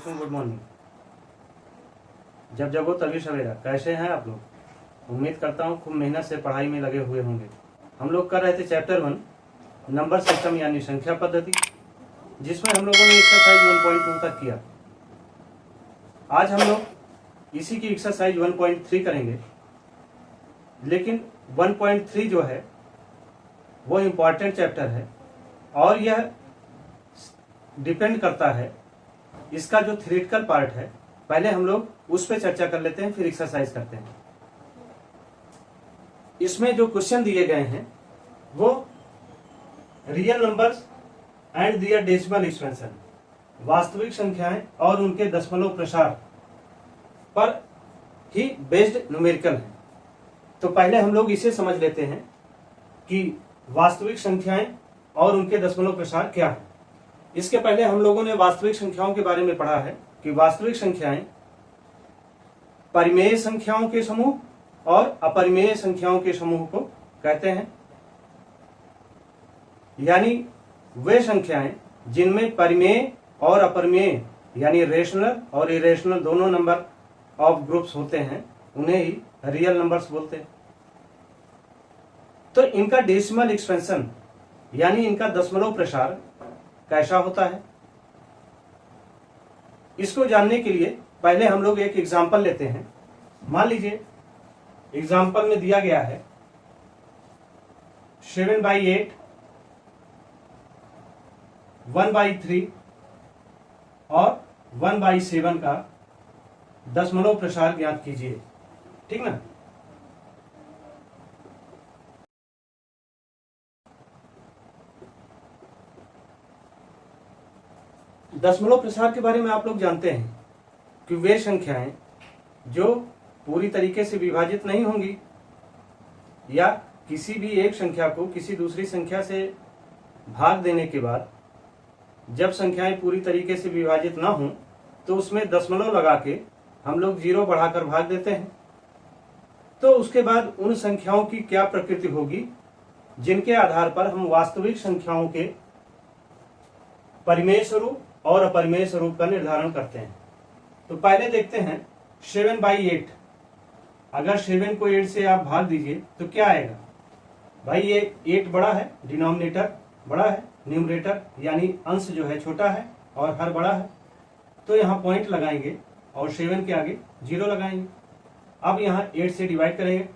दोस्तों, good morning. जब जगो तभी सवेरा। कैसे हैं आप लोग? उम्मीद करता हूँ खूब मेहनत से पढ़ाई में लगे हुए होंगे। हम लोग कर रहे थे चैप्टर 1 नंबर सिस्टम यानी संख्या पद्धति, जिसमें हम लोगों ने एक्सरसाइज 1.2 तक किया। आज हम लोग इसी की एक्सरसाइज 1.3 करेंगे, लेकिन 1.3 जो है वो इम्पॉर्टेंट चैप्टर है और यह डिपेंड करता है इसका जो थ्योरेटिकल पार्ट है। पहले हम लोग उस पर चर्चा कर लेते हैं, फिर एक्सरसाइज करते हैं। इसमें जो क्वेश्चन दिए गए हैं वो real numbers and their decimal expansion, वास्तविक संख्याएं और उनके दशमलव प्रसार पर ही बेस्ड न्यूमेरिकल है। तो पहले हम लोग इसे समझ लेते हैं कि वास्तविक संख्याएं और उनके दशमलव प्रसार क्या है। इसके पहले हम लोगों ने वास्तविक संख्याओं के बारे में पढ़ा है कि वास्तविक संख्याएं परिमेय संख्याओं के समूह और अपरिमेय संख्याओं के समूह को कहते हैं। यानी वे संख्याएं जिनमें परिमेय और अपरिमेय यानी रेशनल और इरेशनल दोनों नंबर ऑफ ग्रुप्स होते हैं, उन्हें ही रियल नंबर्स बोलते हैं। तो इनका डेसिमल एक्सपेंशन यानी इनका दशमलव प्रसार कैसा होता है, इसको जानने के लिए पहले हम लोग एक एग्जाम्पल लेते हैं। मान लीजिए एग्जाम्पल में दिया गया है 7/8, 1/3 और 1/7 का दशमलव प्रसार ज्ञात कीजिए। ठीक ना। दशमलव प्रसार के बारे में आप लोग जानते हैं कि वे संख्याएं जो पूरी तरीके से विभाजित नहीं होंगी या किसी भी एक संख्या को किसी दूसरी संख्या से भाग देने के बाद जब संख्याएं पूरी तरीके से विभाजित ना हो तो उसमें दशमलव लगा के हम लोग 0 बढ़ाकर भाग देते हैं। तो उसके बाद उन संख्याओं की क्या प्रकृति होगी जिनके आधार पर हम वास्तविक संख्याओं के परिमेय स्वरूप और अपरिमेय स्वरूप का निर्धारण करते हैं। तो पहले देखते हैं 7/8। अगर 7 को 8 से आप भाग दीजिए तो क्या आएगा भाई? ये 8 बड़ा है, डिनोमिनेटर बड़ा है, न्यूमरेटर यानी अंश जो है छोटा है और हर बड़ा है। तो यहाँ पॉइंट लगाएंगे और 7 के आगे 0 लगाएंगे। अब यहाँ 8 से डिवाइड करेंगे,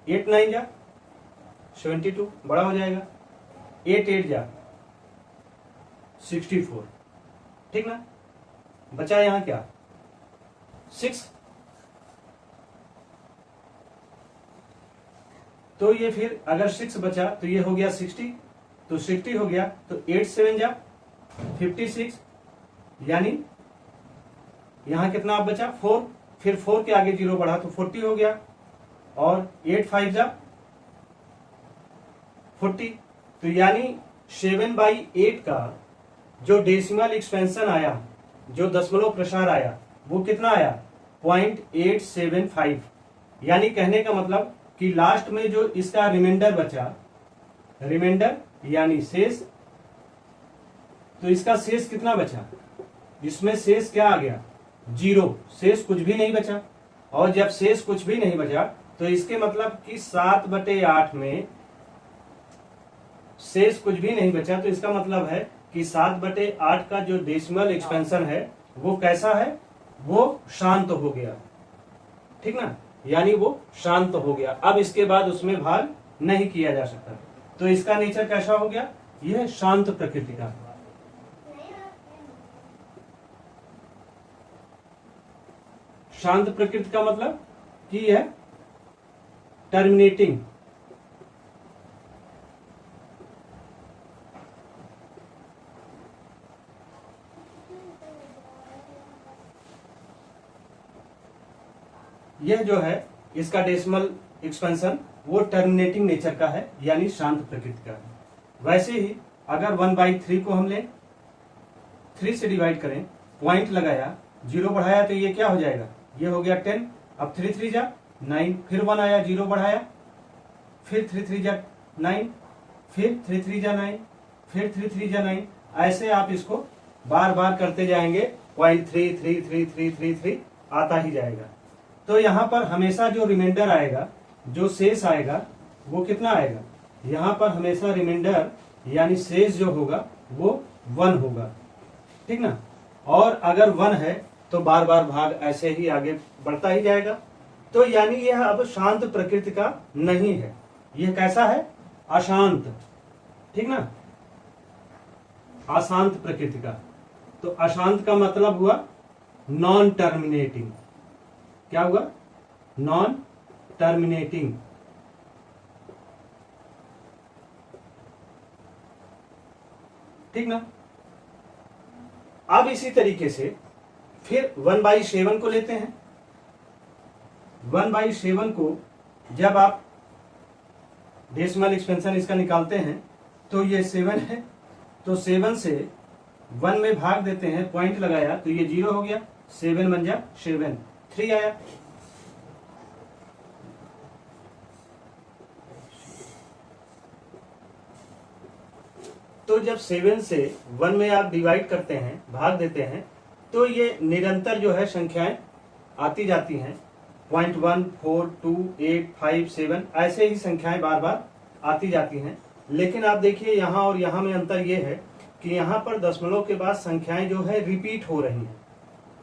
8 9 जा 72 बड़ा हो जाएगा, 8 8 जा 64। ठीक ना। बचा यहां क्या 6। तो ये फिर अगर 6 बचा तो ये हो गया 60, तो 60 हो गया तो 8 7 जा 56, यानी यहां कितना आप बचा 4, फिर 4 के आगे 0 बढ़ा तो 40 हो गया और 8 5 जा 40। तो यानी 7/8 का जो डेसिमल एक्सपेंशन आया, जो दशमलव प्रसार आया, वो कितना आया 0.875। यानी कहने का मतलब कि लास्ट में जो इसका रिमाइंडर बचा, रिमाइंडर यानी शेष, तो इसका शेष कितना बचा? इसमें शेष क्या आ गया 0, शेष कुछ भी नहीं बचा। और जब शेष कुछ भी नहीं बचा तो इसके मतलब कि 7/8 में शेष कुछ भी नहीं बचा, तो इसका मतलब है कि 7/8 का जो डेसिमल एक्सपेंशन है वो कैसा है? वो शांत हो गया। ठीक ना। यानी वो शांत हो गया। अब इसके बाद उसमें भाग नहीं किया जा सकता। तो इसका नेचर कैसा हो गया? यह शांत प्रकृति का। शांत प्रकृति का मतलब कि यह टर्मिनेटिंग, यह जो है इसका डेसिमल एक्सपेंशन वो टर्मिनेटिंग नेचर का है, यानी शांत प्रकृति का है। वैसे ही अगर 1/3 को हम लें, 3 से डिवाइड करें, पॉइंट लगाया, 0 बढ़ाया तो ये क्या हो जाएगा? ये हो गया 10। अब 3 3 जा 9, फिर 1 आया 0 बढ़ाया, फिर 3 3 जा 9, फिर 3 3 जा 9, फिर 3 3 जा 9। ऐसे आप इसको बार बार करते जाएंगे 0.33333 आता ही जाएगा। तो यहाँ पर हमेशा जो रिमाइंडर आएगा, जो शेष आएगा, वो कितना आएगा? यहाँ पर हमेशा रिमाइंडर यानी शेष जो होगा वो 1 होगा, ठीक ना। और अगर 1 है तो बार बार भाग ऐसे ही आगे बढ़ता ही जाएगा। तो यानी यह अब शांत प्रकृति का नहीं है, यह कैसा है? अशांत, ठीक ना, अशांत प्रकृति का। तो अशांत का मतलब हुआ नॉन टर्मिनेटिंग। क्या हुआ? Non terminating. ठीक ना। अब इसी तरीके से फिर 1/7 को लेते हैं। 1/7 को जब आप डेसिमल एक्सपेंशन इसका निकालते हैं तो ये 7 है, तो 7 से 1 में भाग देते हैं, पॉइंट लगाया तो ये 0 हो गया, 7 बन जा 7, 3 आया। तो जब 7 से 1 में आप डिवाइड करते हैं, भाग देते हैं, तो ये निरंतर जो है संख्याएं आती जाती हैं। 0.1, 4, 2, 8, 5, 7 ऐसे ही संख्याएं बार बार आती जाती हैं। लेकिन आप देखिए यहाँ और यहाँ में अंतर ये है कि यहाँ पर दशमलव के बाद संख्याएं जो है रिपीट हो रही हैं,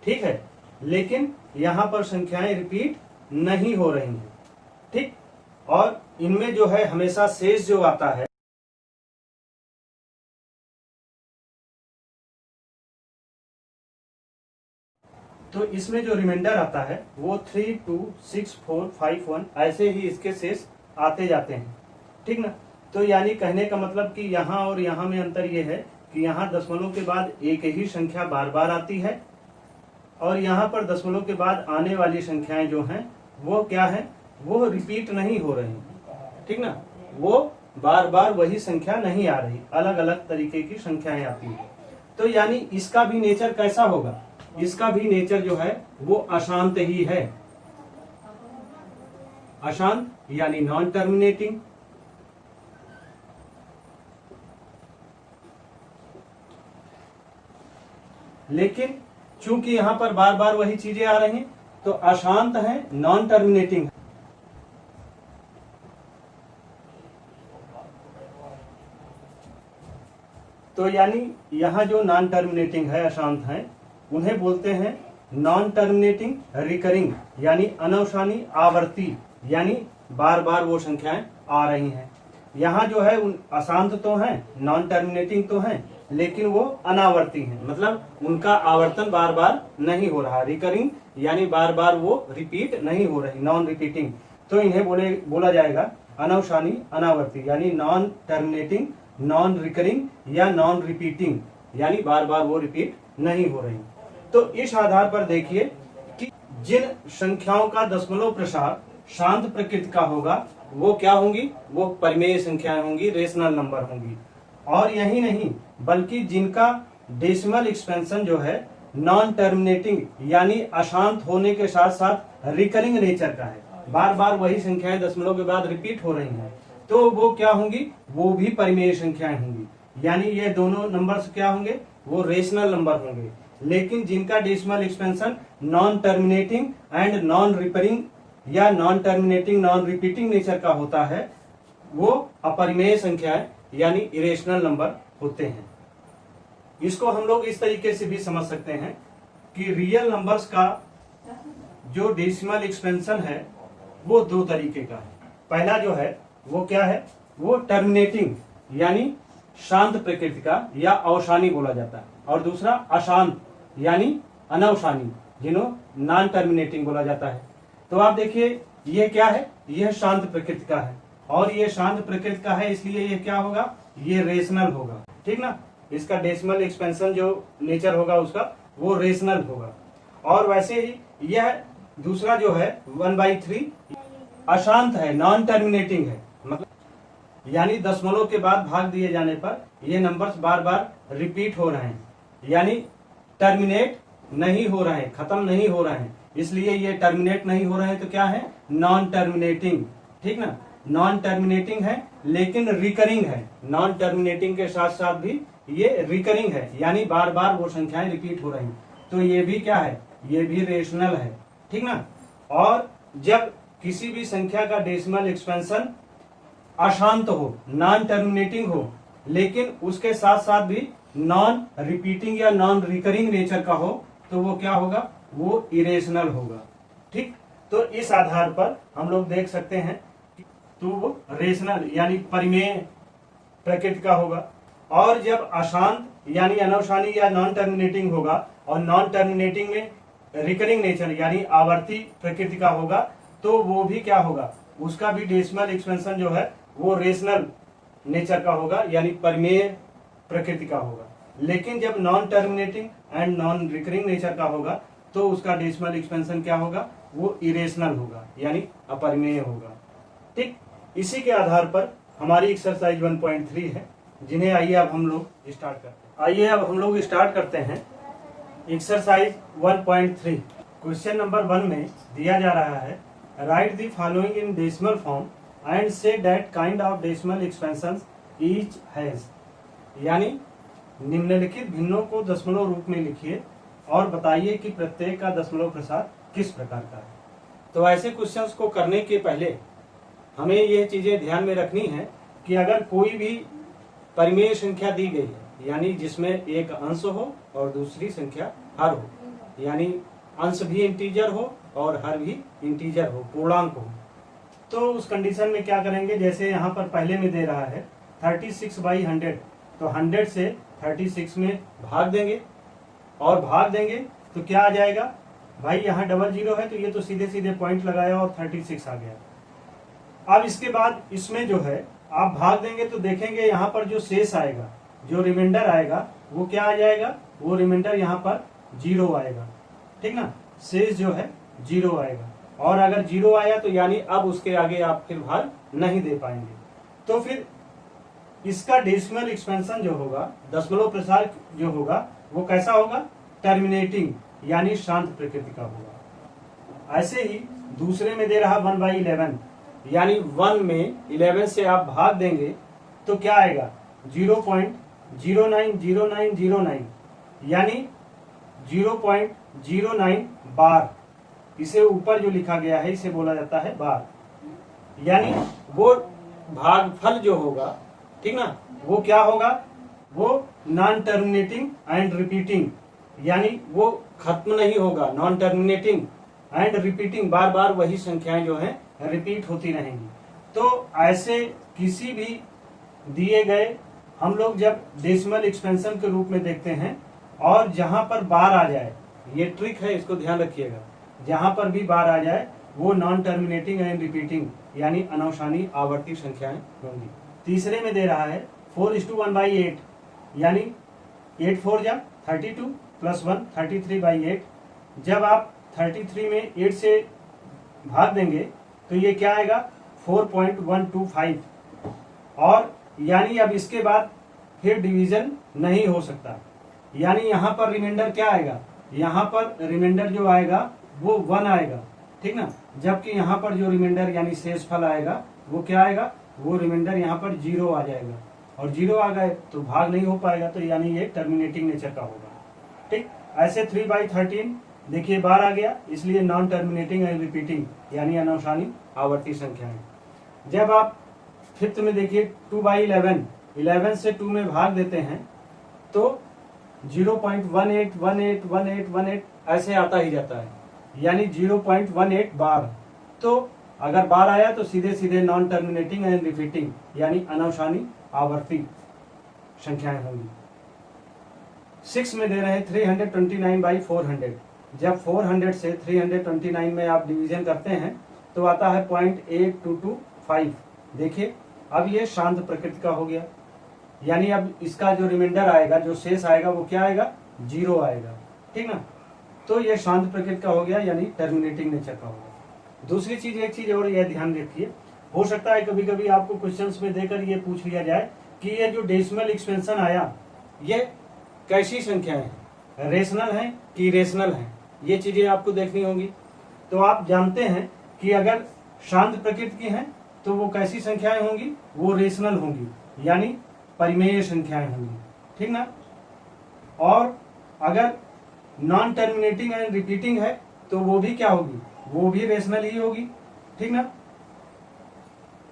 ठीक है, लेकिन यहाँ पर संख्याएं रिपीट नहीं हो रही हैं, ठीक। और इनमें जो है हमेशा शेष जो आता है, तो इसमें जो रिमाइंडर आता है वो 3, 2, 6, 4, 5, 1 ऐसे ही इसके शेष आते जाते हैं, ठीक ना। तो यानी कहने का मतलब कि यहाँ और यहाँ में अंतर ये है कि यहाँ दशमलव के बाद एक ही संख्या बार बार आती है और यहाँ पर दशमलव के बाद आने वाली संख्याएं जो हैं वो क्या है? वो रिपीट नहीं हो रही, ठीक ना। वो बार बार वही संख्या नहीं आ रही, अलग अलग तरीके की संख्याएं आती है। तो यानी इसका भी नेचर कैसा होगा? इसका भी नेचर जो है वो अशांत ही है। अशांत यानी नॉन टर्मिनेटिंग। लेकिन चूंकि यहां पर बार बार वही चीजें आ रही हैं तो अशांत है, नॉन टर्मिनेटिंग। तो यानी यहां जो नॉन टर्मिनेटिंग है, अशांत है, उन्हें बोलते हैं नॉन टर्मिनेटिंग रिकरिंग, यानी अनवसानी आवर्ती, यानी बार बार वो संख्याएं आ रही हैं। यहाँ जो है उन अशांत तो हैं, नॉन टर्मिनेटिंग तो हैं, लेकिन वो अनावर्ती हैं, मतलब उनका आवर्तन बार बार नहीं हो रहा। रिकरिंग यानी बार बार वो रिपीट नहीं हो रही, नॉन रिपीटिंग। तो इन्हें बोला जाएगा अनवसानी अनावर्ती, यानी नॉन टर्मिनेटिंग, नॉन रिकरिंग या नॉन रिपीटिंग, यानी बार बार वो रिपीट नहीं हो रही। तो इस आधार पर देखिए कि जिन संख्याओं का दशमलव प्रसार शांत प्रकृति का होगा वो क्या होंगी? वो परिमेय संख्याएं होंगी, रेशनल नंबर होंगी। और यही नहीं बल्कि जिनका डेसिमल एक्सपेंशन जो है नॉन टर्मिनेटिंग यानी अशांत होने के साथ साथ रिकरिंग नेचर का है, बार बार वही संख्याएं दशमलव के बाद रिपीट हो रही हैं, तो वो क्या होंगी? वो भी परिमेय संख्याएं होंगी। यानी ये दोनों नंबर्स क्या होंगे? वो रेशनल नंबर होंगे। लेकिन जिनका decimal expansion non terminating and non recurring या non terminating non repeating nature का होता है, वो अपरिमेय संख्याएं यानी इरेशनल नंबर होते हैं। इसको हम लोग इस तरीके से भी समझ सकते हैं कि रियल नंबर्स का जो डेसिमल एक्सपेंशन है वो दो तरीके का है। पहला जो है वो क्या है? वो टर्मिनेटिंग यानी शांत प्रकृति का या अवसानी बोला जाता है, और दूसरा अशांत यानी अनवसानी, जिन्हों नॉन टर्मिनेटिंग बोला जाता है। तो आप देखिए ये क्या है? यह शांत प्रकृति का है, और ये शांत प्रकृति का है, इसलिए ये क्या होगा? ये रेशनल होगा, ठीक ना। इसका डेसिमल एक्सपेंशन जो नेचर होगा उसका वो रेशनल होगा। और वैसे ही यह दूसरा जो है 1/3 अशांत है, नॉन टर्मिनेटिंग है, मतलब यानी दशमलव के बाद भाग दिए जाने पर ये नंबर्स बार बार रिपीट हो रहे हैं, यानी टर्मिनेट नहीं हो रहे हैं, खत्म नहीं हो रहे हैं, इसलिए ये टर्मिनेट नहीं हो रहे हैं। तो क्या है? नॉन टर्मिनेटिंग, ठीक ना। नॉन टर्मिनेटिंग है लेकिन रिकरिंग है, नॉन टर्मिनेटिंग के साथ साथ भी ये रिकरिंग है, यानी बार बार वो संख्याएं रिपीट हो रही, तो ये भी क्या है, ये भी रेशनल है, ठीक ना। और जब किसी भी संख्या का डेसिमल एक्सपेंशन अशांत हो, नॉन टर्मिनेटिंग हो, लेकिन उसके साथ साथ भी नॉन रिपीटिंग या नॉन रिकरिंग नेचर का हो, तो वो क्या होगा, वो इरेशनल होगा, ठीक। तो इस आधार पर हम लोग देख सकते हैं तो वो रेशनल यानी परिमेय प्रकृति का होगा। और जब अशांत यानी अनवसानी या नॉन टर्मिनेटिंग होगा और नॉन टर्मिनेटिंग में रिकरिंग नेचर यानी आवर्ती प्रकृति का होगा, तो वो भी क्या होगा, उसका भी डेसिमल एक्सपेंशन जो है वो रेशनल नेचर का होगा, यानी परिमेय प्रकृति का होगा। लेकिन जब non terminating and non recurring nature का होगा, तो उसका डेसिमल एक्सपेंशन क्या होगा, वो इरेशनल होगा, यानी अपरिमेय होगा, ठीक। इसी के आधार पर हमारी एक्सरसाइज 1.3 है, जिन्हें आइए अब हम लोग स्टार्ट करते हैं। आइए अब हम लोग स्टार्ट करते हैं एक्सरसाइज 1.3। क्वेश्चन नंबर 1 में दिया जा रहा है, right the following in decimal form and say that kind of decimal expansion each has, यानी निम्नलिखित भिन्नों को दशमलव रूप में लिखिए और बताइए कि प्रत्येक का दशमलव प्रसार किस प्रकार का है। तो ऐसे क्वेश्चंस को करने के पहले हमें यह चीजें ध्यान में रखनी है कि अगर कोई भी परिमेय संख्या दी गई है, यानी जिसमें एक अंश हो और दूसरी संख्या हर हो, यानी अंश भी इंटीजर हो और हर भी इंटीजर हो, पूर्णांक हो, तो उस कंडीशन में क्या करेंगे, जैसे यहाँ पर पहले में दे रहा है 36/100, तो 100 से 36 में भाग देंगे, और भाग देंगे तो क्या आ जाएगा भाई, यहाँ डबल जीरो है तो ये तो सीधे सीधे पॉइंट लगाया और 36 आ गया। अब इसके बाद इसमें जो है आप भाग देंगे तो देखेंगे यहाँ पर जो शेष आएगा, जो रिमाइंडर आएगा, वो क्या आ जाएगा, वो रिमाइंडर यहाँ पर 0 आएगा, ठीक ना। शेष जो है 0 आएगा, और अगर 0 आया तो यानी अब उसके आगे आप फिर भाग नहीं दे पाएंगे। तो फिर इसका डेसिमल एक्सपेंशन जो होगा, दशमलव प्रसार जो होगा, वो कैसा होगा, टर्मिनेटिंग यानी शांत प्रकृति का होगा। ऐसे ही दूसरे में दे रहा 1/11, यानी 1 में 11 से आप भाग देंगे तो क्या आएगा, 0.090909, यानी 0.09 बार। इसे ऊपर जो लिखा गया है इसे बोला जाता है बार, यानी वो भागफल जो होगा, ठीक ना, वो क्या होगा, वो नॉन टर्मिनेटिंग एंड रिपीटिंग, यानी वो खत्म नहीं होगा, नॉन टर्मिनेटिंग एंड रिपीटिंग, बार बार वही संख्याएं जो हैं रिपीट होती रहेंगी। तो ऐसे किसी भी दिए गए हम लोग जब डेसिमल एक्सपेंशन के रूप में देखते हैं, और जहां पर बार आ जाए, ये ट्रिक है, इसको ध्यान रखिएगा, जहां पर भी बार आ जाए वो नॉन टर्मिनेटिंग एंड रिपीटिंग यानी अनवसानी आवर्ती संख्याएं होंगी। तीसरे में दे रहा है 4:1/8, यानी 8 4 जा 32 + 1 33/8। जब आप 33 में 8 से भाग देंगे तो ये क्या आएगा, 4.125, और यानी अब इसके बाद फिर डिवीजन नहीं हो सकता, यानी यहाँ पर रिमाइंडर क्या आएगा, यहाँ पर रिमाइंडर जो आएगा वो 1 आएगा, ठीक ना। जबकि यहाँ पर जो रिमाइंडर यानी शेषफल आएगा वो क्या आएगा, वो रिमाइंडर यहाँ पर 0 आ जाएगा, और 0 आ गए तो भाग नहीं हो पाएगा, तो यानी ये टर्मिनेटिंग नेचर का होगा, ठीक। ऐसे 3/13 देखिए बार आ गया, इसलिए नॉन टर्मिनेटिंग एंड रिपीटिंग यानी अनवसानी आवर्ती संख्याएं। जब आप 5th में देखिए 2/11, 11 से 2 में भाग देते हैं तो 0.18181818 ऐसे आता ही जाता है, यानी 0.18 बार। तो अगर बार आया तो सीधे सीधे नॉन टर्मिनेटिंग एंड रिपीटिंग यानी अनवसानी आवर्ती संख्याएं होंगी। 6 में दे रहे हैं 329/400, जब 400 से 329 में आप डिवीजन करते हैं तो आता है 0.8225। देखिए अब ये शांत प्रकृति का हो गया, यानी अब इसका जो रिमाइंडर आएगा, जो शेष आएगा, वो क्या आएगा, 0 आएगा, ठीक ना। तो ये शांत प्रकृति का हो गया, यानी टर्मिनेटिंग नेचर का होगा। दूसरी चीज, एक चीज और यह ध्यान रखिए, हो सकता है कभी कभी आपको क्वेश्चंस में देकर ये पूछ लिया जाए कि ये जो डेसिमल एक्सपेंशन आया ये कैसी संख्याएं हैं, रेशनल है कि इरेशनल है, ये चीजें आपको देखनी होंगी। तो आप जानते हैं कि अगर शांत प्रकृति की हैं तो वो कैसी संख्याएं होंगी, वो रेशनल होंगी, यानी परिमेय संख्याएं होंगी, ठीक ना। और अगर नॉन टर्मिनेटिंग एंड रिपीटिंग है तो वो भी क्या होगी, वो भी रेशनल ही होगी, ठीक ना।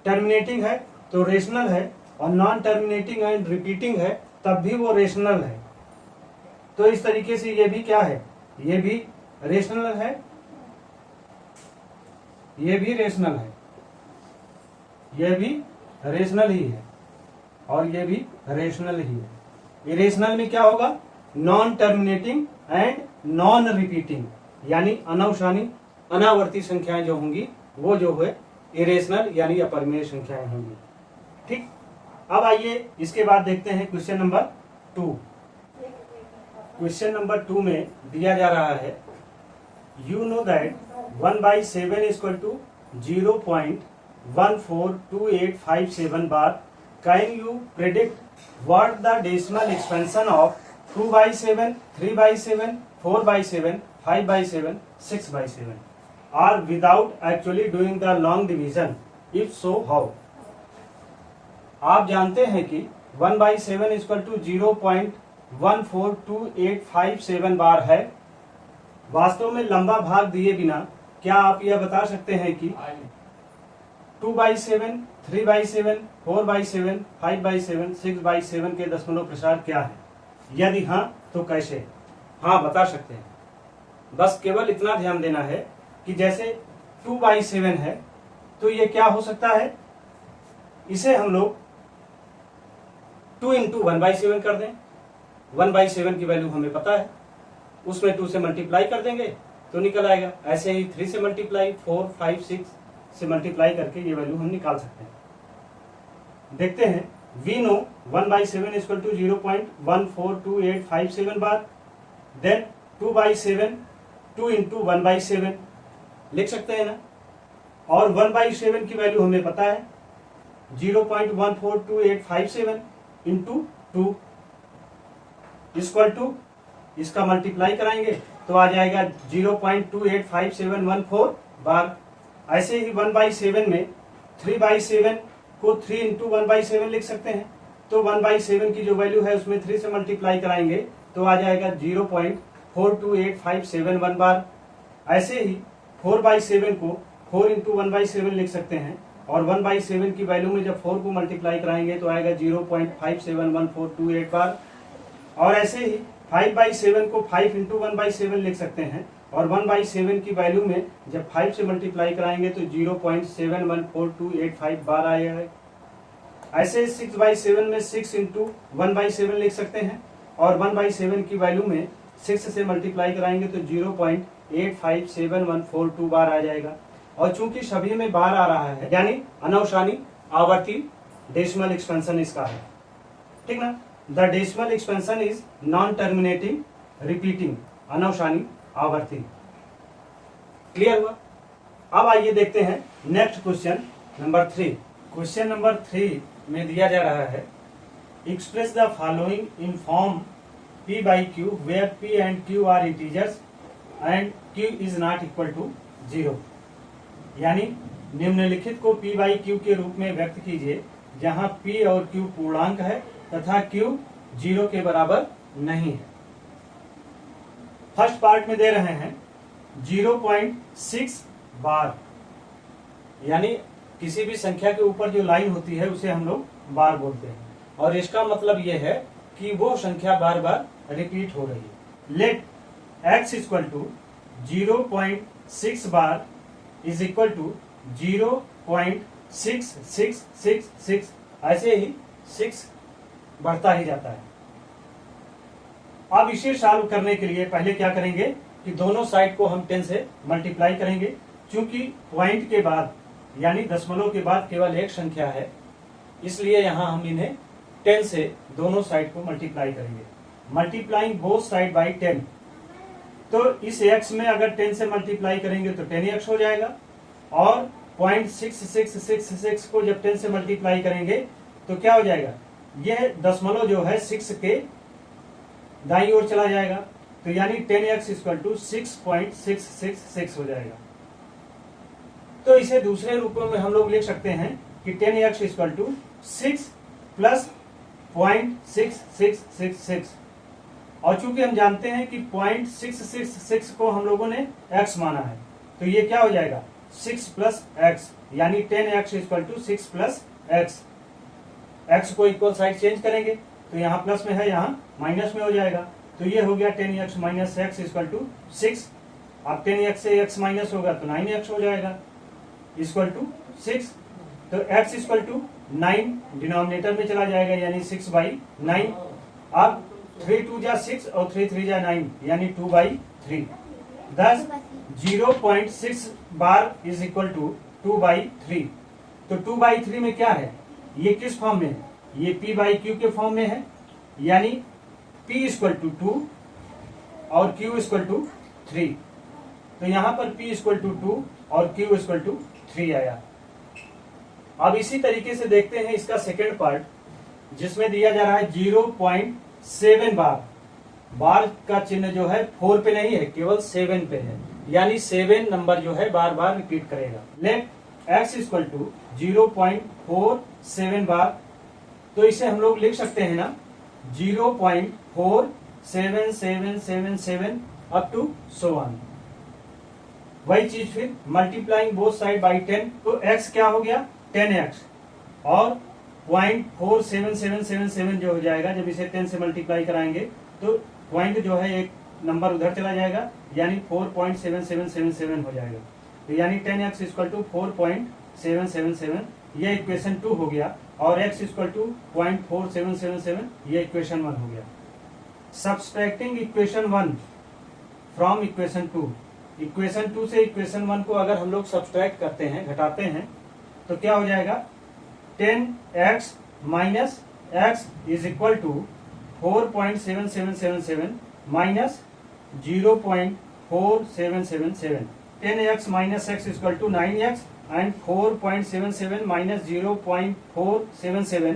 टर्मिनेटिंग है तो रेशनल है, और नॉन टर्मिनेटिंग एंड रिपीटिंग है तब भी वो रेशनल है। तो इस तरीके से ये भी क्या है, ये भी रेशनल है, ये भी रेशनल है, ये भी रेशनल ही है, और ये भी रेशनल ही है। इरेशनल में क्या होगा, non terminating and non repeating, यानी अनवसानी अनावर्ती संख्याएं जो होंगी वो जो है इरेशनल यानी अपरिमेय संख्याएं होंगी। ठीक, अब आइए इसके बाद देखते हैं क्वेश्चन नंबर 2। क्वेश्चन नंबर 2 में दिया जा रहा है, you know that 1/7 equal to 0.142857 bar. Can you predict what the decimal expansion of 2/7, 3/7, 4/7, 5/7, 6/7 are without actually doing the long division? If so, how? आप जानते हैं कि 1/7 इक्वल टू 0.142857 बार है। वास्तव में लंबा भाग दिए बिना क्या आप यह बता सकते हैं कि 2/7, 3/7, 4/7, 5/7, 6/7 के दशमलव प्रसार क्या है? यदि हाँ तो कैसे? हाँ, बता सकते हैं। बस केवल इतना ध्यान देना है कि जैसे 2/7 है तो ये क्या हो सकता है, इसे हम लोग 2 into 1/7 कर दें। 1/7 की वैल्यू हमें पता है, उसमें 2 से मल्टीप्लाई कर देंगे तो निकल आएगा। ऐसे ही 3 से मल्टीप्लाई, 4, 5, 6 से मल्टीप्लाई करके ये वैल्यू हम निकाल सकते हैं। देखते हैं, we know 1/7 equal to 0.142857 bar. Then 2/7, 2 into 1/7 लिख सकते हैं ना। और 1/7 की वैल्यू हमें पता है 0.142857 इंटू 2 इक्वल टू, इसका मल्टीप्लाई कराएंगे तो आ जाएगा 0.285714 बार। ऐसे ही 1/7 में 3/7 को 3 into 1/7 लिख सकते हैं। तो 1/7 की जो वैल्यू है उसमें 3 से मल्टीप्लाई कराएंगे तो आ जाएगा 0.428571 बार। ऐसे ही 4/7 को 4 into 1/7 लिख सकते हैं, और 1/7 की वैल्यू में जब 4 को मल्टीप्लाई कराएंगे तो आएगा 0.571428 बार। और ऐसे ही 5/7 को 5 into 1/7 लिख सकते हैं, और 1/7 की वैल्यू में जब 5 से मल्टीप्लाई कराएंगे तो 0.714285 बार आएगा। ऐसे 6/7 में 6 into 1/7 लिख सकते हैं, और 1/7 की वैल्यू में 6 से मल्टीप्लाई कराएंगे तो 0.857142 बार आ जाएगा। और चूंकि सभी में बार आ रहा है यानी अनवसानी आवर्ती डेसिमल एक्सपेंशन इसका है, ठीक ना। The decimal expansion is non terminating repeating, अनवसानी आवर्ती। क्लियर हुआ? अब आइए देखते हैं next question number 3। Question number 3 में दिया जा रहा है, express the following in form P/Q where P and Q are integers and Q is not equal to 0। यानी निम्नलिखित को P/Q के रूप में व्यक्त कीजिए जहां P और Q पूर्णांक है तथा Q 0 के बराबर नहीं है। फर्स्ट पार्ट में दे रहे हैं 0.6 बार, यानी किसी भी संख्या के ऊपर जो लाइन होती है उसे हम लोग बार बोलते हैं, और इसका मतलब यह है कि वो संख्या बार बार रिपीट हो रही है। Let x equal to 0.6 bar is equal to 0.6666, ऐसे ही 6 बढ़ता ही जाता है। अब इसे सॉल्व करने के लिए पहले क्या करेंगे कि दोनों साइड को हम 10 से मल्टीप्लाई करेंगे। चूंकि पॉइंट के बाद यानी दशमलव के बाद केवल एक संख्या है, इसलिए यहां हम इन्हें 10 से दोनों साइड को मल्टीप्लाई करेंगे। मल्टीप्लाइंग बोथ साइड बाई 10, तो इस x में अगर 10 से मल्टीप्लाई करेंगे तो 10x हो जाएगा, और 0.6666 को जब 10 से मल्टीप्लाई करेंगे तो क्या हो जाएगा, यह दशमलव जो है 6 के दाईं ओर चला जाएगा, तो यानी 10x इक्वल टू 6.666 हो जाएगा। तो इसे दूसरे रूपों में हम लोग लिख सकते हैं कि 10x इक्वल टू 6 प्लस 0.6666 और चूंकि हम जानते हैं कि 0.666 को हम लोगों ने x माना है, तो ये क्या हो जाएगा 6 प्लस एक्स, यानी 10x equal to 6 plus x. X को इक्वल साइड चेंज करेंगे तो यहाँ प्लस में है, यहाँ माइनस में हो जाएगा, तो ये हो गया 10x minus x equal to 6। अब 10x से x माइनस होगा तो 9x हो जाएगा इक्वल टू 6। तो x इक्वल टू 9 डिनोमिनेटर में चला जाएगा, यानी 6/9। अब 3 2 जा 6 और 3 3 जा 9, यानी 2/3। thus 0.6 bar is equal to 2/3। तो 2/3 में क्या है, ये किस फॉर्म में है, ये p/q के फॉर्म में है, यानी p इक्वल टू 2 और q इक्वल टू 3। तो यहां पर p इक्वल टू 2 और q इक्वल टू 3 आया। अब इसी तरीके से देखते हैं इसका सेकेंड पार्ट, जिसमें दिया जा रहा है 0.7 बार। बार का चिन्ह जो है 4 पे नहीं है, केवल 7 पे है, यानी 7 नंबर जो है बार बार रिपीट करेगा। Late x equal to 0.47 bar, तो इसे हम लोग लिख सकते हैं ना 0.47777 अप टू सो ऑन। वही चीज फिर मल्टीप्लाइंग बोथ साइड बाई 10, तो x क्या हो गया 10x और 0.47777 जो हो जाएगा, जब इसे 10 से मल्टीप्लाई कराएंगे तो पॉइंट जो है एक नंबर उधर चला जाएगा, यानी 4.7777 हो जाएगा। तो यानी 10x इक्वल टू 4.777, ये इक्वेशन 2 हो गया, और x इक्वल टू 0.4777, ये इक्वेशन 1 हो गया। Subtracting equation 1 from equation 2, equation 2 से इक्वेशन 1 को अगर हम लोग सब्सट्रैक्ट करते हैं, घटाते हैं, तो क्या हो जाएगा 10x minus x is equal to 4.7777 minus 0.4777। 10x minus x equal to 9x and 4.77 minus 0.477,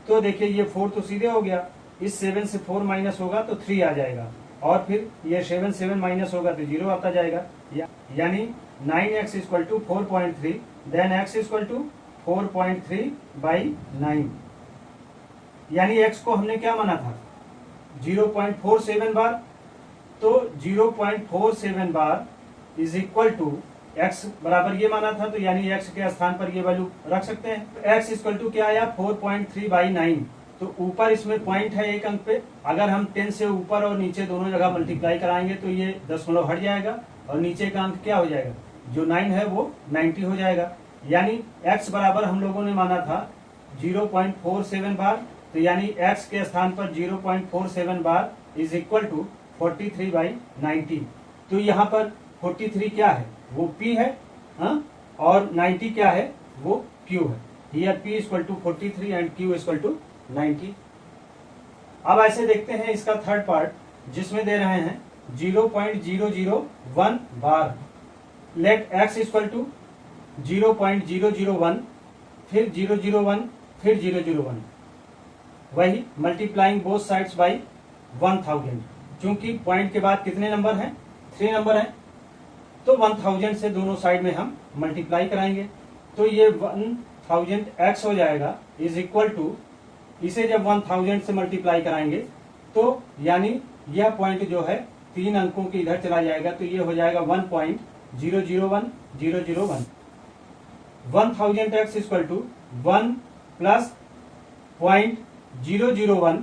तो देखिए ये 4 तो सीधे हो गया, इस 7 से 4 माइनस होगा तो 3 आ जाएगा, और फिर ये 7 माइनस होगा तो 0 आता जाएगा, यानी 9x equal to 4.3, then x equal to 4.3/9, यानी x को हमने क्या माना था 0.47 बार, तो 0.47 bar is equal to x बराबर ये माना था, तो यानी x के स्थान पर ये वैल्यू रख सकते हैं। तो x इक्वल टू क्या आया 4.3/9, तो ऊपर इसमें पॉइंट है एक अंक पे, अगर हम 10 से ऊपर और नीचे दोनों जगह मल्टीप्लाई कराएंगे तो ये दशमलव हट जाएगा, और नीचे का अंक क्या हो जाएगा, जो 9 है वो 90 हो जाएगा, यानी x बराबर हम लोगों ने माना था 0.47 बार, तो यानी x के स्थान पर 0.47 बार इज इक्वल टू 43/90। तो यहाँ पर 43 क्या है, वो p है, हाँ, और 90 क्या है, वो q है। Here p equal to 43 and q equal to 90। अब ऐसे देखते हैं इसका थर्ड पार्ट, जिसमें दे रहे हैं 0.001 बार। लेट x इक्वल टू 0.001, फिर 001, फिर 001, वही मल्टीप्लाइंग बोथ साइड्स बाई 1000। चूंकि पॉइंट के बाद कितने नंबर हैं, 3 नंबर हैं, तो 1000 से दोनों साइड में हम मल्टीप्लाई कराएंगे, तो ये 1000x हो जाएगा इज इक्वल टू, इसे जब 1000 से मल्टीप्लाई कराएंगे तो यानी यह पॉइंट जो है 3 अंकों के इधर चला जाएगा, तो ये हो जाएगा 1.001001। 1000x इक्वल टू 1 प्लस 0.001,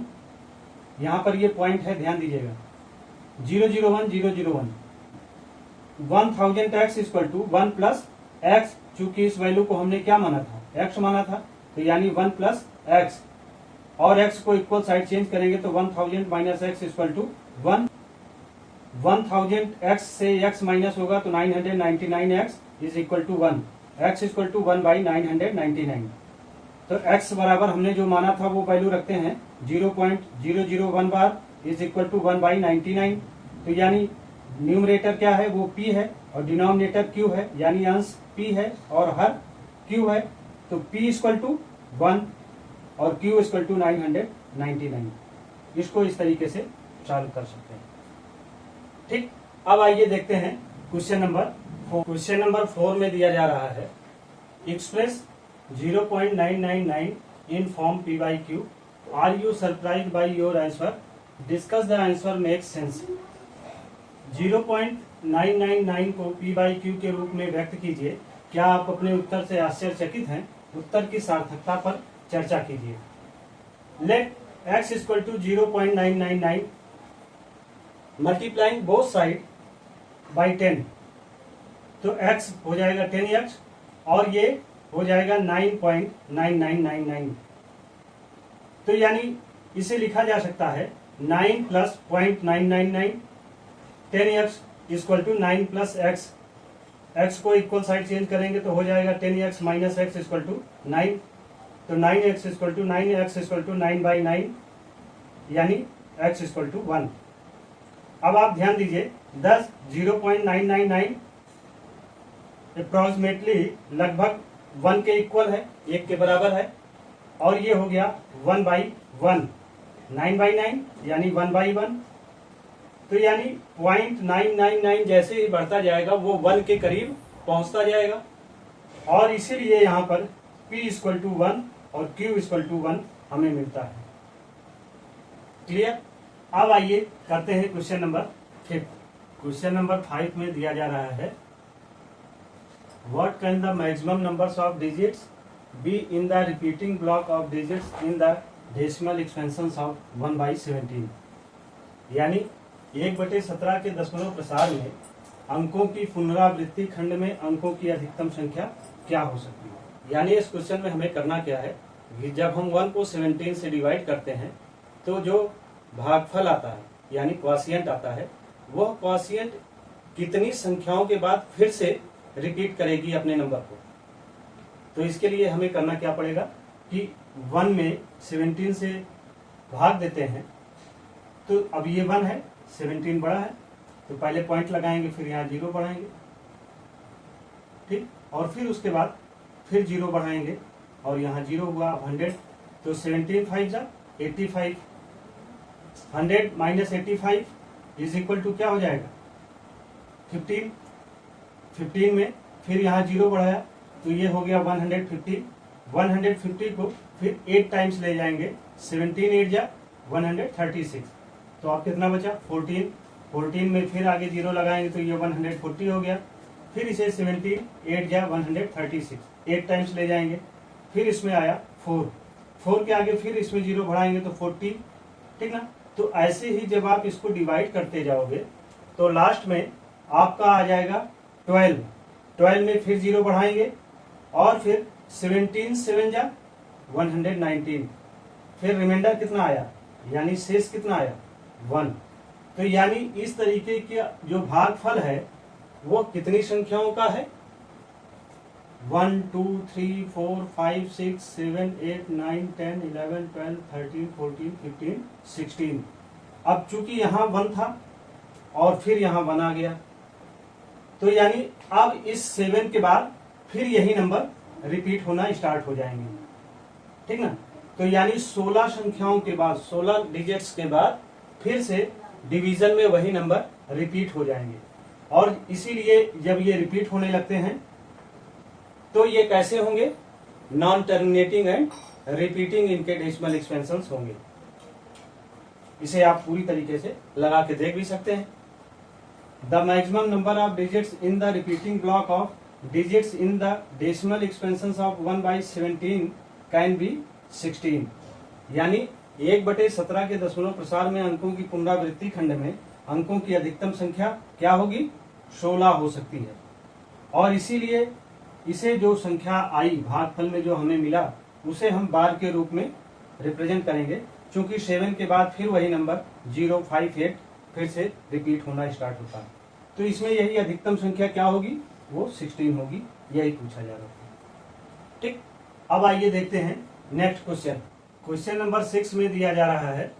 यहाँ पर ये पॉइंट है, ध्यान दीजिएगा 001 1000x equal to 1 plus x, चूंकि इस वैल्यू को हमने क्या माना था, x माना था, तो यानी 1 प्लस x, और x को इक्वल साइड चेंज करेंगे तो 1000 minus x equal to 1। 1000x से x माइनस होगा तो 999x is equal to 1, x equal to 1/999। तो x बराबर हमने जो माना था वो वैल्यू रखते हैं 0.001 बार इज इक्वल टू 1/99। तो यानी न्यूमरेटर क्या है, वो p है, और डिनोमिनेटर q है, यानी अंश p है और हर q है, तो p इक्वल टू 1 और q इक्वल टू 999। इसको इस तरीके से सॉल्व कर सकते हैं। ठीक, अब आइए देखते हैं क्वेश्चन नंबर 4। क्वेश्चन नंबर 4 में दिया जा रहा है express 0.999 in form p/q are you surprise by your answer? Discuss the answer make sense. 0.999 को पी बाई क्यू के रूप में व्यक्त कीजिए। क्या आप अपने उत्तर से आश्चर्यचकित हैं? उत्तर की सार्थकता पर चर्चा कीजिए। Let x equal to 0.999 multiplying both side by 10, तो x हो जाएगा 10x और ये हो जाएगा 9.9999। तो यानी इसे लिखा जा सकता है 9 plus 0.999, 10x equal to 9 plus x। x को इक्वल साइड चेंज करेंगे तो हो जाएगा 10x minus x equal to 9। तो 9x equal to 9, x equal to 9 by 9, यानी x इक्वल टू 1। अब आप ध्यान दीजिए, 10 0.999 अप्रोक्सीमेटली लगभग 1 के इक्वल है, 1 के बराबर है, और ये हो गया 1 बाई 1, 9 बाई 9 यानी 1 बाई 1। तो यानी 0.999 जैसे ही बढ़ता जाएगा वो 1 के करीब पहुंचता जाएगा, और इसीलिए यहाँ पर p इक्वल टू 1 और q इक्वल टू 1 हमें मिलता है। क्लियर? अब आइए करते हैं क्वेश्चन नंबर 5। क्वेश्चन नंबर 5 में दिया जा रहा है, what can the maximum numbers of digits be in the repeating block of digits in the decimal expansions of 1/17। यानी 1/17 के दशमलव प्रसार में अंकों की पुनरावृत्ति खंड में अंकों की अधिकतम संख्या क्या हो सकती है। यानी इस क्वेश्चन में हमें करना क्या है कि जब हम 1 को 17 से डिवाइड करते हैं तो जो भागफल आता है यानी क्वॉशिएंट आता है, वह क्वॉशिएंट कितनी संख्याओं के बाद फिर से रिपीट करेगी अपने नंबर को। तो इसके लिए हमें करना क्या पड़ेगा कि 1 में 17 से भाग देते हैं, तो अब ये 1 है, 17 बड़ा है, तो पहले पॉइंट लगाएंगे, फिर यहाँ 0 बढ़ाएंगे, ठीक, और फिर उसके बाद फिर 0 बढ़ाएंगे और यहाँ 0 हुआ। अब 100, तो 17 5 जा 85, 100 माइनस 85 इज इक्वल टू क्या हो जाएगा 15। 15 में फिर यहाँ 0 बढ़ाया तो ये हो गया 150। 150 को फिर 8 टाइम्स ले जाएंगे, 17 8 जा 136, तो आप कितना बचा 14। 14 में फिर आगे 0 लगाएंगे तो ये 140 हो गया। फिर इसे 17 8 जा 136, 8 टाइम्स ले जाएंगे, फिर इसमें आया 4। 4 के आगे फिर इसमें 0 बढ़ाएंगे तो 40, ठीक ना। तो ऐसे ही जब आप इसको डिवाइड करते जाओगे तो लास्ट में आपका आ जाएगा 12। 12 में फिर 0 बढ़ाएंगे और फिर 17 7 जा 119, फिर रिमाइंडर कितना आया यानी शेष कितना आया 1। तो यानी इस तरीके के जो भागफल है वो कितनी संख्याओं का है 1 2 3 4 5 6 7 8 9 10 11 12 13 14 15 16। अब चूंकि यहाँ 1 था और फिर यहाँ 1 आ गया, तो यानी अब इस 7 के बाद फिर यही नंबर रिपीट होना स्टार्ट हो जाएंगे, ठीक ना। तो यानी 16 संख्याओं के बाद, 16 डिजिट्स के बाद फिर से डिवीजन में वही नंबर रिपीट हो जाएंगे। और इसीलिए जब ये रिपीट होने लगते हैं तो ये कैसे होंगे, नॉन टर्मिनेटिंग एंड रिपीटिंग इनके डेसिमल एक्सपेंशंस होंगे। इसे आप पूरी तरीके से लगा के देख भी सकते हैं। The maximum number of digits in the repeating block of digits in the decimal expansions of 1/17 can be 16। यानी 1/17 के दशमलव प्रसार में अंकों की पुनरावृत्ति खंड में अंकों की अधिकतम संख्या क्या होगी 16 हो सकती है। और इसीलिए इसे जो संख्या आई भागफल में जो हमें मिला उसे हम बार के रूप में रिप्रेजेंट करेंगे, क्योंकि 7 के बाद फिर वही नंबर 0 5 8 फिर से रिपीट होना स्टार्ट होता है। तो इसमें यही अधिकतम संख्या क्या होगी वो 16 होगी, यही पूछा जा रहा है, ठीक। अब आइए देखते हैं नेक्स्ट क्वेश्चन। क्वेश्चन नंबर 6 में दिया जा रहा है,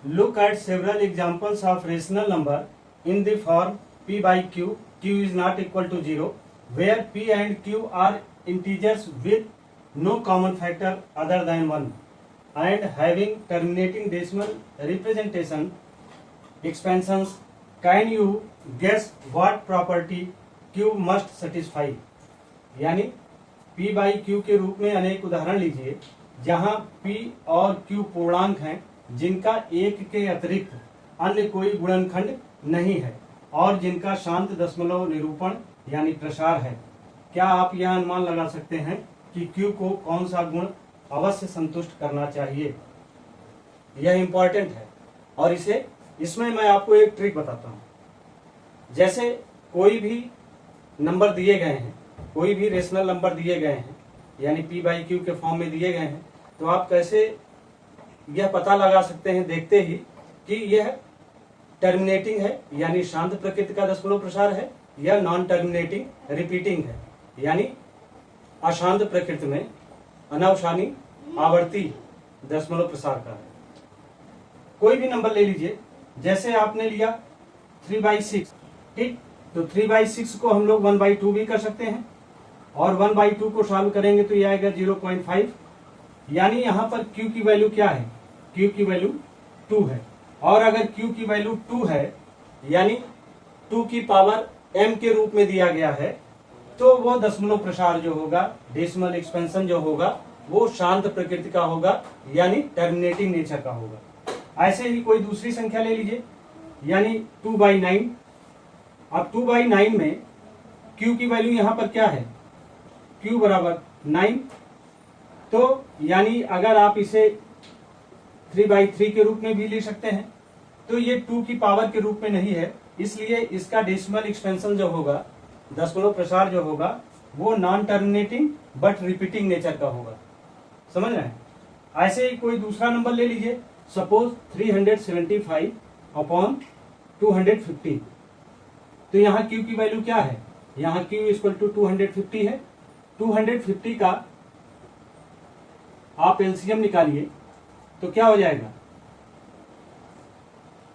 look at several examples of rational number in the form p by q, q is not equal to 0, where p and q are integers with no common factor other than 1 and having terminating decimal representation expansions. Can you guess what property q must satisfy? यानी p by q के रूप में अनेक उदाहरण लीजिए जहां p और q पूर्णांक हैं जिनका एक के अतिरिक्त अन्य कोई गुणनखंड नहीं है और जिनका शांत दशमलव निरूपण यानी प्रसार है। क्या आप यह अनुमान लगा सकते हैं कि q को कौन सा गुण अवश्य संतुष्ट करना चाहिए? यह इंपॉर्टेंट है और इसमें मैं आपको एक ट्रिक बताता हूं। जैसे कोई भी नंबर दिए गए हैं, कोई भी रेशनल नंबर दिए गए हैं यानी p बाई क्यू के फॉर्म में दिए गए हैं, तो आप कैसे यह पता लगा सकते हैं देखते ही कि यह टर्मिनेटिंग है यानी शांत प्रकृति का दशमलव प्रसार है या नॉन टर्मिनेटिंग रिपीटिंग है यानी अशांत प्रकृति में अनावसानी आवर्ती दशमलव प्रसार का है। कोई भी नंबर ले लीजिए, जैसे आपने लिया 3/6, ठीक, तो 3/6 को हम लोग 1/2 भी कर सकते हैं और 1/2 को सॉल्व करेंगे तो ये आएगा 0.5, यानी यहाँ पर q की वैल्यू क्या है? q की वैल्यू 2 है और अगर q की वैल्यू 2 है यानी 2 की पावर m के रूप में दिया गया है, तो वो दशमलव प्रसार जो होगा, डेसिमल एक्सपेंशन जो होगा, वो शांत प्रकृति का होगा यानी टर्मिनेटिंग नेचर का होगा। ऐसे ही कोई दूसरी संख्या ले लीजिए यानी 2/9। अब 2/9 में q की वैल्यू यहाँ पर क्या है? q बराबर 9, तो यानी अगर आप इसे 3/3 के रूप में भी ले सकते हैं, तो ये 2 की पावर के रूप में नहीं है, इसलिए इसका डेसिमल एक्सपेंशन जो होगा, दशमलव प्रसार जो होगा, वो non terminating but repeating nature का होगा। समझ रहे हैं? ऐसे ही कोई दूसरा नंबर ले लीजिए, सपोज 375/250, तो यहाँ q की वैल्यू क्या है? यहाँ q इक्वल टू 250 है। 250 का आप एलसीएम निकालिए तो क्या हो जाएगा?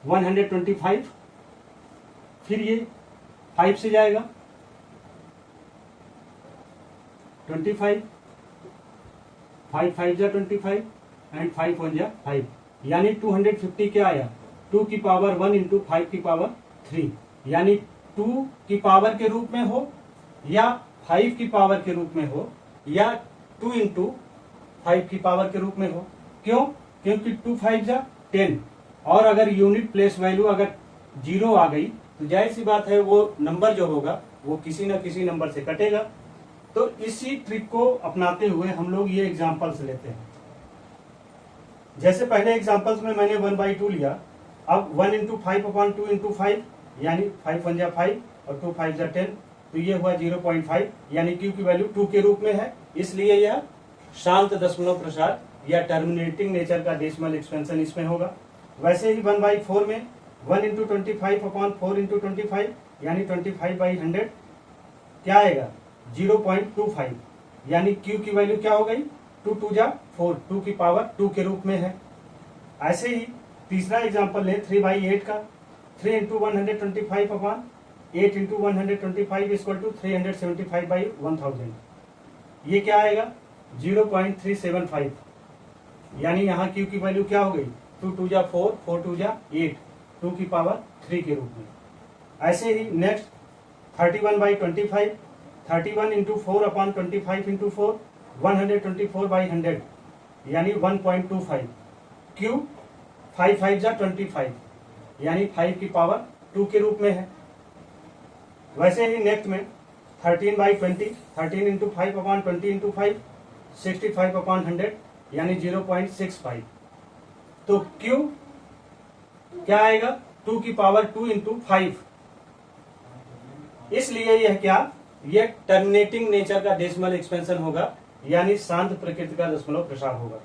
125, फिर ये 5 से जाएगा 25, 5 5 जा 25 एंड 5 1 जा 5, यानी 250 क्या आया? 2 की पावर 1 इंटू 5 की पावर 3, यानी 2 की पावर के रूप में हो या 5 की पावर के रूप में हो या 2 इंटू 5 की पावर के रूप में हो। क्यों? क्योंकि 2 5 जा 10 और अगर यूनिट प्लेस वैल्यू अगर 0 आ गई तो जाहिर सी बात है वो नंबर जो होगा वो किसी न किसी नंबर से कटेगा। तो इसी ट्रिक को अपनाते हुए हम लोग ये एग्जांपल्स लेते हैं। जैसे पहले एग्जांपल्स में मैंने 1/2 लिया, अब 1 इंटू 5/2 इंटू 5 यानी 5 1 जा 5 और 2 5 जा 10, तो ये हुआ 0.5, यानी q की वैल्यू 2 के रूप में है, इसलिए यह शांत दशमलव प्रसार या टर्मिनेटिंग नेचर का डेसिमल एक्सपेंशन इसमें होगा। वैसे ही 1/4 में 1 इंटू 25/4 इंटू 25 यानी 25/100 क्या आएगा? 0.25, यानी q की वैल्यू क्या हो गई? 2 2 जा 4, 2 की पावर 2 के रूप में है। ऐसे ही तीसरा एग्जांपल ले 3/8 का, 3 इंटू 125/8 इंटू 125 इक्वल टू 375/1000, ये क्या आएगा? 0.375, यानी यहाँ q की वैल्यू क्या हो गई? 2 2 जा 4, 4 2 जा 8, 2 की पावर 3 के रूप में। ऐसे ही नेक्स्ट 31/25, 31 इंटू 4/25 इंटू 4, 124/100 यानी 1.25, q 5 5 जा 25 यानी 5 की पावर 2 के रूप में है। वैसे ही नेक्स्ट में 13/20, 13 इंटू 5/20 इंटू 5, 65/100 यानी 0.65, तो q क्या आएगा? 2 की पावर 2 इंटू 5, इसलिए यह क्या? यह टर्मिनेटिंग नेचर का डेसिमल एक्सपेंशन होगा यानी शांत प्रकृति का दशमलव प्रसार होगा।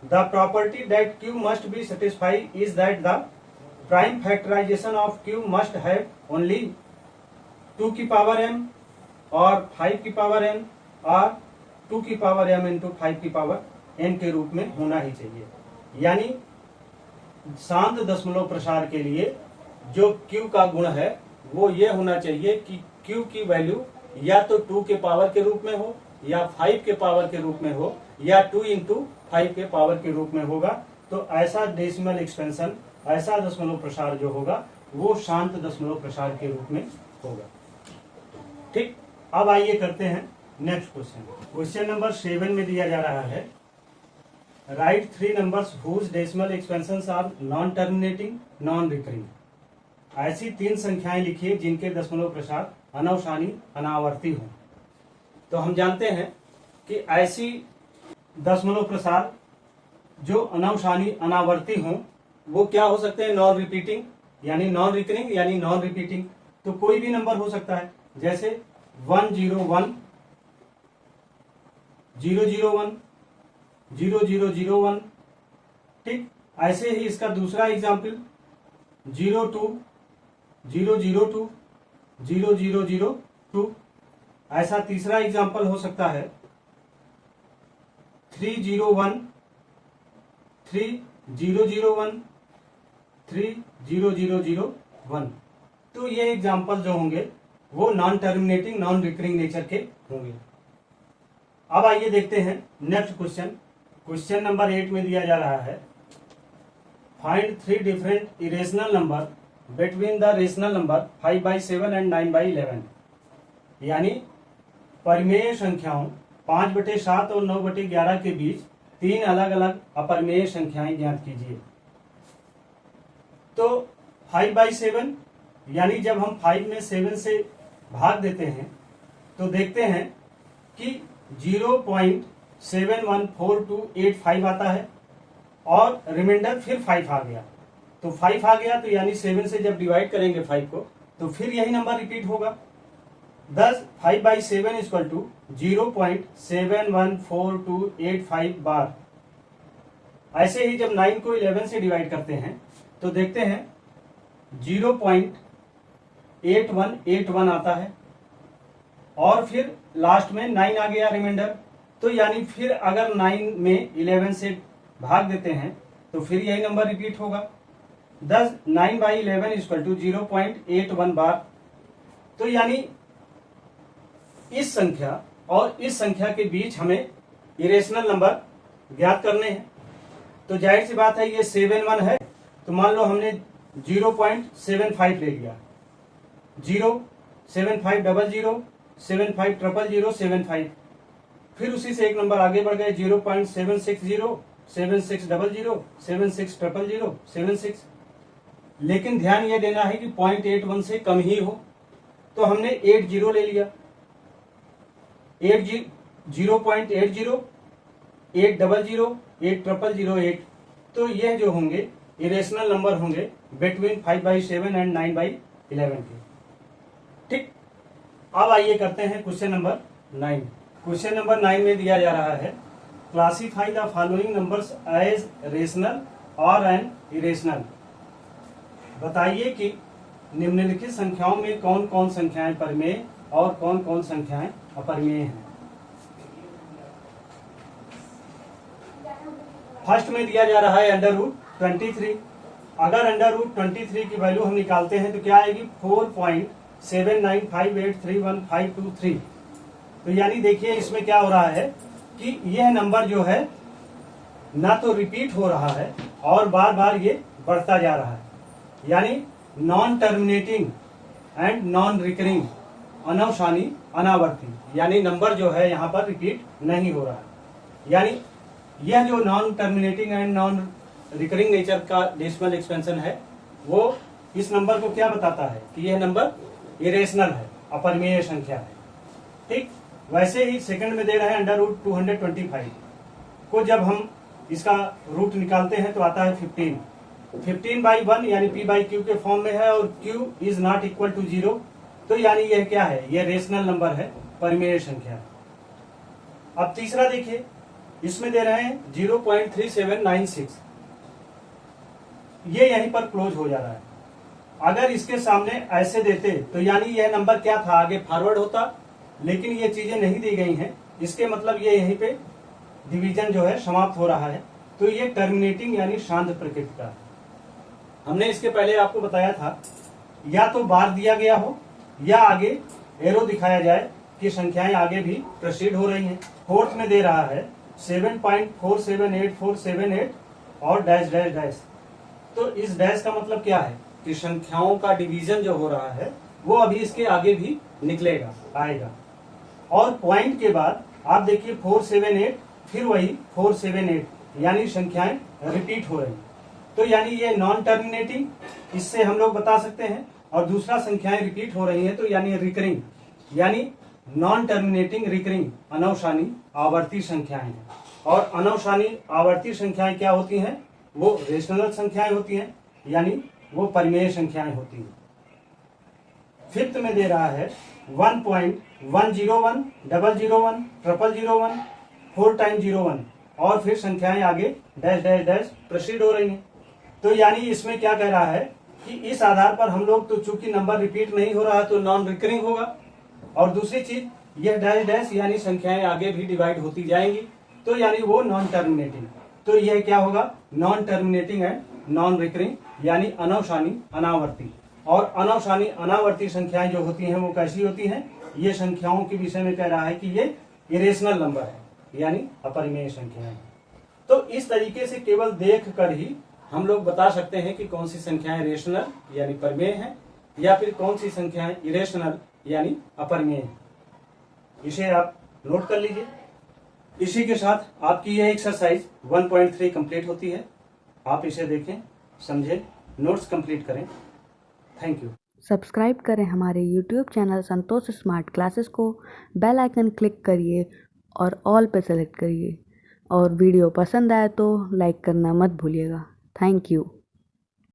The property that q must be satisfy is that the prime factorization of q must have only 2 की पावर m और 5 की पावर n और 2 की पावर m इंटू 5 की पावर n के रूप में होना ही चाहिए। यानी शांत दशमलव प्रसार के लिए जो q का गुण है वो ये होना चाहिए कि q की वैल्यू या तो 2 के पावर के रूप में हो या 5 के पावर के रूप में हो या 2 इंटू 5 के पावर के रूप में होगा। तो ऐसा डेसिमल एक्सपेंशन, ऐसा दशमलव प्रसार जो होगा वो शांत दशमलव प्रसार के रूप में होगा। ठीक, अब आइए करते हैं नेक्स्ट क्वेश्चन। क्वेश्चन नंबर 7 में दिया जा रहा है right 3 numbers whose decimal expansions are non terminating non recurring. ऐसी 3 संख्याएं लिखिए जिनके दशमलव प्रसार अनवसानी अनावर्ती हो। तो हम जानते हैं कि ऐसी दशमलव प्रसार जो अनवसानी अनावर्ती हो वो क्या हो सकते हैं, नॉन रिपीटिंग यानी नॉन रिकरिंग यानी नॉन रिपीटिंग। तो कोई भी नंबर हो सकता है, जैसे 101, 001, 0001। ठीक, ऐसे ही इसका दूसरा एग्जाम्पल 02, 002, 0002। ऐसा तीसरा एग्जाम्पल हो सकता है 301, 3001, 30001। तो ये एग्जाम्पल जो होंगे वो non terminating non recurring nature के होंगे। अब आइए देखते हैं नेक्स्ट क्वेश्चन। क्वेश्चन नंबर 8 में दिया जा रहा है, find 3 different irrational number between the rational number 5/7 and 9/11। यानी परिमेय संख्याओं 5/7 और 9/11 के बीच 3 अलग अलग अपरिमेय संख्याएं ज्ञात कीजिए। तो 5/7 यानी जब हम 5 में 7 से भाग देते हैं तो देखते हैं कि 0.714285 आता है और रिमाइंडर फिर 5 आ गया। तो 5 आ गया तो यानी 7 से जब डिवाइड करेंगे 5 को तो फिर यही नंबर रिपीट होगा। 5/7 इक्वल टू 0.714285 बार। ऐसे ही जब 9 को 11 से डिवाइड करते हैं तो देखते हैं 0.8181 आता है और फिर लास्ट में 9 आ गया रिमाइंडर। तो यानी फिर अगर 9 में 11 से भाग देते हैं तो फिर यही नंबर रिपीट होगा। 9/11 इक्वल टू 0.81 बार। तो यानी इस संख्या और इस संख्या के बीच हमें इरेशनल नंबर ज्ञात करने हैं। तो जाहिर सी बात है ये 7/1 है तो मान लो हमने 0.75 ले लिया, 0.7500, 7500, फिर उसी से एक नंबर आगे बढ़ गए 0.760, 7600, 7600, 76। लेकिन ध्यान ये देना है कि 0.81 से कम ही हो। तो हमने 80 ले लिया, 0.80, 800, 8008। तो यह जो होंगे इरेशनल नंबर होंगे बिटवीन 5/7 एंड 9/11 के। ठीक, अब आइए करते हैं क्वेश्चन नंबर 9। क्वेश्चन नंबर 9 में दिया जा रहा है, classify the following numbers as rational और एन इरेशनल। बताइए कि निम्नलिखित संख्याओं में कौन कौन संख्याएं परिमेय और कौन कौन संख्याएं अपरिमेय हैं। फर्स्ट में दिया जा रहा है √23। अगर √23 की वैल्यू हम निकालते हैं तो क्या आएगी, 4.79583153। तो यानी देखिए इसमें क्या हो रहा है कि यह नंबर जो है ना तो रिपीट हो रहा है और बार बार ये बढ़ता जा रहा है। यानी non terminating and non recurring, अनवसानी अनावर्ती, यानी नंबर जो है यहाँ पर रिपीट नहीं हो रहा है। यानी यह जो non terminating and non recurring nature का डेसिमल एक्सपेंशन है वो इस नंबर को क्या बताता है कि यह नंबर इरेशनल है, अपरिमेय संख्या है। ठीक, वैसे ही सेकंड में दे रहे हैं √225 को जब हम इसका रूट निकालते हैं तो आता है 15। 15/1 यानी p/q के फॉर्म में है और q is not equal to 0। तो यानी यह क्या है, यह रेशनल नंबर है, परिमेय संख्या। अब तीसरा देखिए, इसमें दे रहे हैं 0.3796। ये यहीं पर क्लोज हो जा रहा है। अगर इसके सामने ऐसे देते तो यानी यह नंबर क्या था, आगे फॉरवर्ड होता, लेकिन ये चीजें नहीं दी गई हैं। इसके मतलब ये यहीं पे डिवीजन जो है समाप्त हो रहा है। तो ये टर्मिनेटिंग यानी शांत प्रकृति का है। हमने इसके पहले आपको बताया था या तो बार दिया गया हो या आगे एरो दिखाया जाए कि संख्याएं आगे भी प्रोसीड हो रही हैं। फोर्थ में दे रहा है 7.478478 और डैश डैश डैश। तो इस डैश का मतलब क्या है कि संख्याओं का डिवीजन जो हो रहा है वो अभी इसके आगे भी निकलेगा, आएगा। और पॉइंट के बाद आप देखिए 478, फिर वही 478। यानी संख्याएं रिपीट हो रही हैं। तो यानी ये नॉन टर्मिनेटिंग, इससे हम लोग बता सकते हैं। और दूसरा संख्याएं रिपीट हो रही हैं तो यानी रिकरिंग, यानी नॉन टर्मिनेटिंग रिकरिंग, अनवसानी आवर्ती संख्याएं हैं। और अनवसानी आवर्ती संख्याएं क्या होती हैं? वो रेशनल संख्याएं होती हैं, यानी वो परिमेय संख्याएं होती हैं। फिफ्थ में दे रहा है 1.101, 001, 0001, 4 टाइम 01 और फिर संख्याएं आगे डैश डैश डैश प्रोसीड हो रही हैं। तो यानी इसमें क्या कह रहा है कि इस आधार पर हम लोग, तो चूंकि नंबर रिपीट नहीं हो रहा तो नॉन रिकरिंग होगा। और दूसरी चीज, यह डैश डैश यानी संख्याएं आगे भी डिवाइड होती जाएंगी, तो यानी वो नॉन टर्मिनेटिंग। तो यह क्या होगा? Non terminating and non recurring, यानी अनवसानी अनावर्ती। और अनवसानी अनावर्ती संख्याएं जो होती हैं वो कैसी होती हैं? ये संख्याओं के विषय में कह रहा है कि ये इरेशनल नंबर है, यानी अपरिमेय संख्याएं। तो इस तरीके से केवल देख कर ही हम लोग बता सकते हैं कि कौन सी संख्याएं रेशनल यानी परिमेय हैं, या फिर कौन सी संख्याएं इरेशनल यानी अपरिमेय हैं। इसे आप नोट कर लीजिए। इसी के साथ आपकी यह एक्सरसाइज 1.3 कंप्लीट होती है। आप इसे देखें, समझें, नोट्स कंप्लीट करें। Thank you. सब्सक्राइब करें हमारे YouTube चैनल संतोष स्मार्ट क्लासेस को, बेल आइकन क्लिक करिए और ऑल पे सेलेक्ट करिए। और वीडियो पसंद आए तो लाइक करना मत भूलिएगा। Thank you.